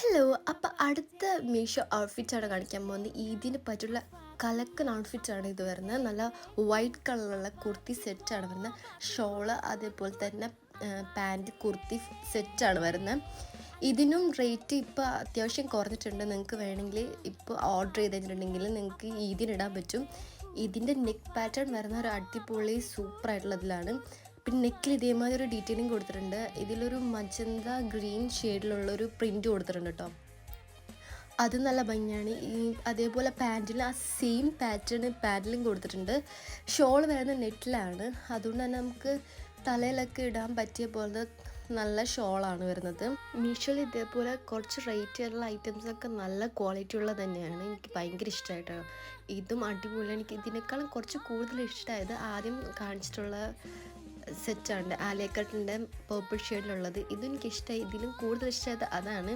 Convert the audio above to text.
Hello. അപ്പോൾ അടുത്ത മീഷോ ഔട്ട്ഫിറ്റാണ് കാണിക്കാൻ പോകുന്നത്. ഇതിന് പറ്റിയുള്ള കലക്കൻ ഔട്ട്ഫിറ്റാണ് ഇത് വരുന്നത്. നല്ല വൈറ്റ് കളറുള്ള കുർത്തി സെറ്റാണ് വരുന്നത്. ഷോള് അതേപോലെ തന്നെ പാൻറ്റ് കുർത്തി സെറ്റാണ് വരുന്നത്. ഇതിനും റേറ്റ് ഇപ്പോൾ അത്യാവശ്യം കുറഞ്ഞിട്ടുണ്ട്. നിങ്ങൾക്ക് വേണമെങ്കിൽ ഇപ്പോൾ ഓർഡർ ചെയ്തിട്ടുണ്ടെങ്കിൽ നിങ്ങൾക്ക് ഇതിനിടാൻ പറ്റും. ഇതിൻ്റെ നെക്ക് പാറ്റേൺ വരുന്ന ഒരു അടിപൊളി സൂപ്പറായിട്ടുള്ളതിലാണ്. പിന്നെ നെക്കിൽ ഇതേമാതിരി ഒരു ഡീറ്റെയിലിംഗ് കൊടുത്തിട്ടുണ്ട്. ഇതിലൊരു മജന്ത ഗ്രീൻ ഷെയ്ഡിലുള്ളൊരു പ്രിൻറ്റ് കൊടുത്തിട്ടുണ്ട് കേട്ടോ. അത് നല്ല ഭംഗിയാണ്. അതേപോലെ പാൻറ്റിൽ ആ സെയിം പാൻറ്റിലും കൊടുത്തിട്ടുണ്ട്. ഷോൾ വരുന്നത് നെറ്റിലാണ്. അതുകൊണ്ട് തന്നെ നമുക്ക് തലയിലൊക്കെ ഇടാൻ പറ്റിയ പോലെ നല്ല ഷോളാണ് വരുന്നത്. മീഷോയിൽ ഇതേപോലെ കുറച്ച് റേറ്റ് ആയിട്ടുള്ള ഐറ്റംസൊക്കെ നല്ല ക്വാളിറ്റി ഉള്ളത് തന്നെയാണ്. എനിക്ക് ഭയങ്കര ഇഷ്ടമായിട്ടാണ്. ഇതും അടിപൊളിയാണ്. എനിക്ക് ഇതിനേക്കാളും കുറച്ച് കൂടുതൽ ഇഷ്ടമായത് ആദ്യം കാണിച്ചിട്ടുള്ള സെറ്റാണ്, ആലിയ കട്ടിൻ്റെ പേർപ്പിൾ ഷെയ്ഡിലുള്ളത്. ഇതും എനിക്കിഷ്ടമായി. ഇതിലും കൂടുതൽ ഇഷ്ടമായത് അതാണ്.